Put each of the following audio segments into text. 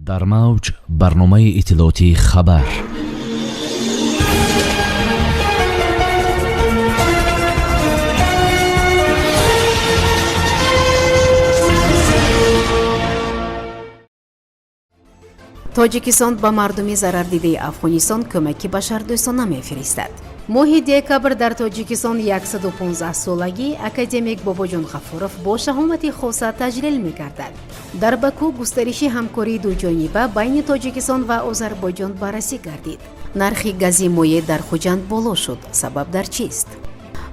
در موج برنامه اطلاعاتی خبر. тоҷикистон ба мардуми зарардидаи афғонистон кӯмаки башардӯстона мефиристад. моҳи декабр дар тоҷикистон 115-солаги академик Бобоҷон Ғафуров бо шаҳомати хоса таҷлил мегардад. дар Баку густариши ҳамкории дуҷониба байни Тоҷикистон ва Озарбойҷон баррасӣ гардид. нархи гази моеъ дар Хуҷанд боло шуд. сабаб дар чист?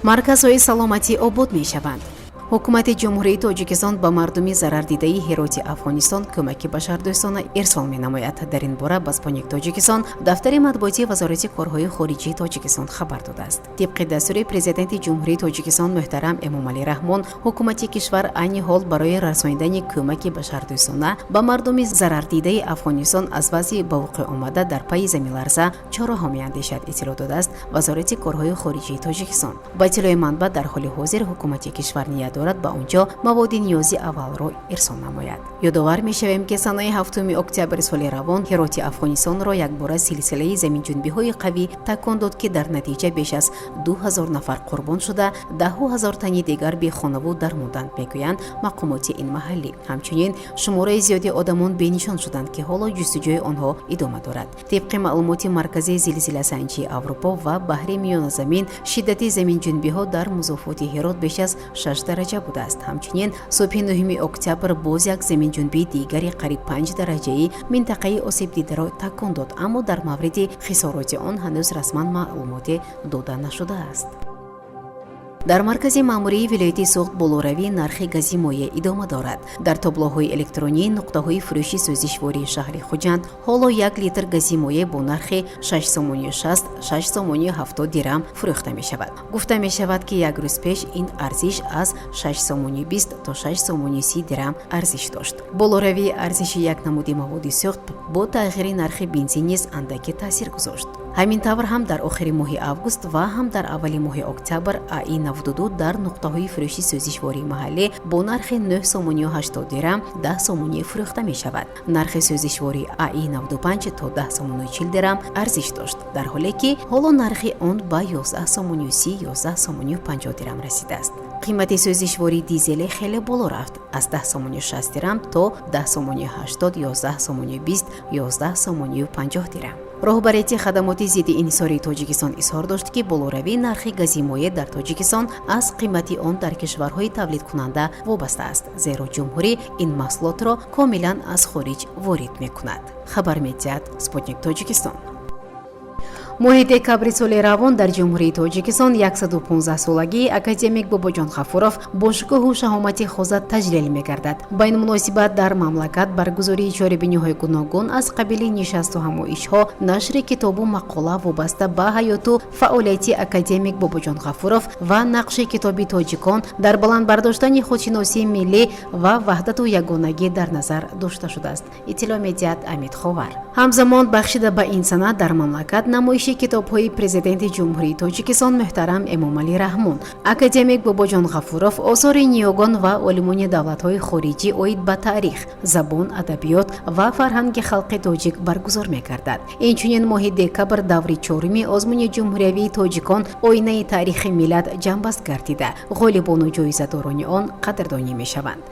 марказҳои саломатӣ обод мешаванд. ҳукумати ҷумҳурии Тоҷикистон ба мардуми зарардидаи Ҳероти Афғонистон кӯмаки башардӯстона ирсол менамояд. дар ин бора ба Спутник Тоҷикистон дафтари матбуотии Вазорати корҳои хориҷии Тоҷикистон хабар додааст. тибқи дастури президенти ҷумҳурии Тоҷикистон муҳтарам Эмомалӣ Раҳмон, ҳукумати кишвар айни ҳол барои расонидани кӯмаки башардӯстона ба мардуми зарардидаи Афғонистон аз вазъи ба вуқӯъ омада дар пайи заминларза чораҳо меандешад, иттилоъ додааст Вазорати корҳои хориҷии Тоҷикистон. ба иттилои манбаъ дар ҳоли ҳозир ҳукумати кишвар ният дорад ба онҷо маводи ниёзи аввалро ирсол намояд. ёдовар мешавем ки санаи 7 октябри соли равон Ҳероти Афғонистонро якбора силсилаи заминҷунбиҳои қавӣ такон дод ки дар натиҷа беш аз 2000 нафар қурбон шуда, даҳу ҳазор тани дигар бехонаву дар монданд, мегӯянд мақомоти ин маҳаллӣ. ҳамчунин шумораи зиёди одамон бенишон шуданд ки ҳоло ҷустуҷӯи онҳо идома дорад. тибқи маълумоти маркази зилзиласанҷии Аврупо ва баҳри миёназамин, шиддати заминҷунбиҳо дар музофоти Ҳерот беш аз 6 дараҷа будааст. ҳамчунин субҳи 9 октябр боз як заминҷунбии дигари қариб 5 дараҷаи минтақаи осебдидаро такон дод, аммо дар мавриди хисороти он ҳанӯз расман маълумоте дода нашудааст. дар маркази маъмурии вилояти Суғд болоравии нархи гази моеъ идома дорад. дар таблоҳои электронӣ нуқтаҳои фурӯши сӯзишвории шаҳри Хуҷанд ҳоло 1 литр гази моеъ бо нархи 6.60-6.70 дирам фурӯхта мешавад. гуфта мешавад ки як рӯз пеш ин арзиш аз 6.20 то 6.30 дирам арзиш дошт. болоравии арзиши як намуди маводи сӯхт бо тағйири нархи бензин низ андаке таъсир гузошт. ҳамин тавр ҳам дар охири моҳи август ва ҳам дар аввали моҳи октябр АИ 92 дар нуқтаҳои фурӯши сӯзишвории маҳаллӣ бо нархи 9.80 дирам 10 сомонӣ фурӯхта мешавад. нархи сӯзишвории АИ 95 то 10.40 дирам арзиш дошт, дар ҳоле ки ҳоло нархи он ба 11.30-11.50 дирам расидааст. қимати сӯзишвории дизеле хеле боло рафт, аз 10.60 дирам то 10.80, 11.20, 11.50 дирам. роҳбарияти хадамоти зидди инҳисории Тоҷикистон изҳор дошт ки болоравии нархи гази моеъ дар Тоҷикистон аз қимати он дар кишварҳои тавлидкунанда вобаста аст, зеро ҷумҳурӣ ин маҳсулотро комилан аз хориҷ ворид мекунад. хабар медиҳад Спутник Тоҷикистон. моҳи декабри соли равон дар ҷумҳурии Тоҷикистон 115-солагии академик Бобоҷон Ғафуров бо шукӯҳу шаҳомати хоза таҷлил мегардад. ба ин муносибат дар мамлакат баргузории чорабиниҳои гуногун аз қабили нишасту ҳамоишҳо, нашри китобу мақола вобаста ба ҳаёту фаъолияти академик Бобоҷон Ғафуров ва нақши китоби тоҷикон дар баландбардоштани худшиносии миллӣ ва ваҳдату ягонагӣ дар назар дошта шудааст. иттилоъ медиҳад Амид Ховар. ҳамзамон бахшида ба ин санад дар мамлакат намоиши китобҳои президенти ҷумҳурии Тоҷикистон муҳтарам Эмомалӣ Раҳмон, академик Бобоҷон Ғафуров осори ниёгон ва олимони давлатҳои хориҷӣ оид ба таърих, забон, адабиёт ва фарҳанги халқи тоҷик баргузор мекардад. инчунин моҳи декабр даври 4-уми озмуни ҷумҳуриявии тоҷикон оинаи таърихи миллат ҷамъбаст гардида, ғолибону ҷоизадорони он қадрдонӣ мешаванд.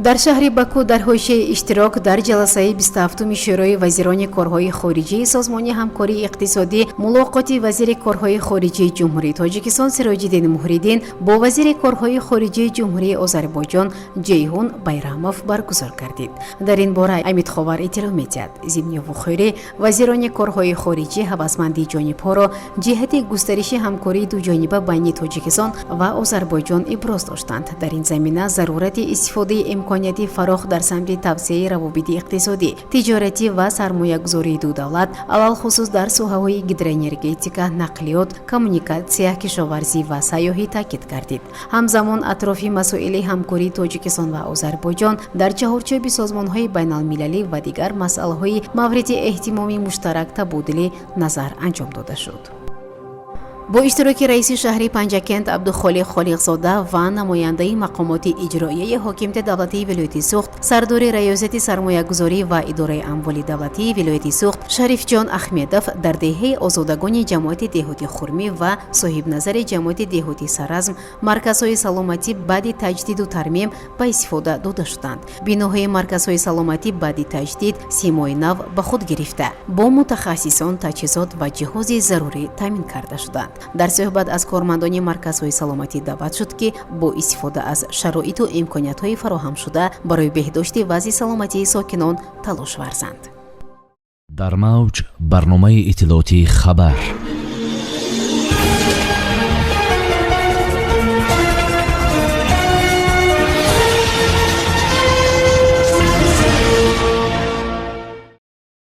дар шаҳри Баку дар ҳошияи иштирок дар ҷаласаи 27-уми шӯрои вазирони корҳои хориҷии Созмони ҳамкории иқтисодӣ мулоқоти вазири корҳои хориҷии ҷумҳурии Тоҷикистон Сироҷиддин Муҳриддин бо вазири корҳои хориҷии ҷумҳурии Озарбойҷон Ҷейҳун Байрамов баргузор гардид. дар ин бора Амид Ховар иттилоъ медиҳад. зимни вухӯрӣ вазирони корҳои хориҷӣ ҳавасмандии ҷонибҳоро ҷиҳати густариши ҳамкории дуҷониба байни Тоҷикистон ва Озарбойҷон иброз доштанд. дар ин замина зарурати истифодаи имконияти фарох дар самти тавсеяи равобити иқтисодӣ, тиҷоратӣ ва сармоягузории ду давлат, алалхусус дар соҳаҳои гидроэнергетика, нақлиёт, коммуникатсия, кишоварзӣ ва сайёҳӣ таъкид гардид. ҳамзамон атрофи масоили ҳамкории Тоҷикистон ва Озарбойҷон дар чаҳорчӯби созмонҳои байналмилалӣ ва дигар масъалаҳои мавриди эҳтимоми муштарак табодули назар анҷом дода шуд. با اشتراک رئیس شهری پنجکند عبدالخالق خالقزاده و نماینده مقامات اجرایی حاکمیت دولتی ولایت سوخت، سردار ریاست سرمایه‌گذاری و اداره اموال دولتی ولایت سوخت شریف جان احمدوف در دهه آزادگان جماعت دهاتی خرمی و صاحب نظر جماعت دهاتی سرازم مرکزهای سلامتی بعد تجدید و ترمیم به استفاده داده شدند. بناهای مرکزهای سلامتی بعد تجدید سیمای نو به خود گرفته با متخصصان تجهیزات و جهاز ضروری تامین کرده شدند. در صحبت از کارمندان مرکزهای سلامتی دعوت شد که با استفاده از شرایط و امکانیت‌های فراهم شده برای بهداشت وضع سلامتی ساکنان تلاش ورزند. در موج برنامه اطلاعاتی خبر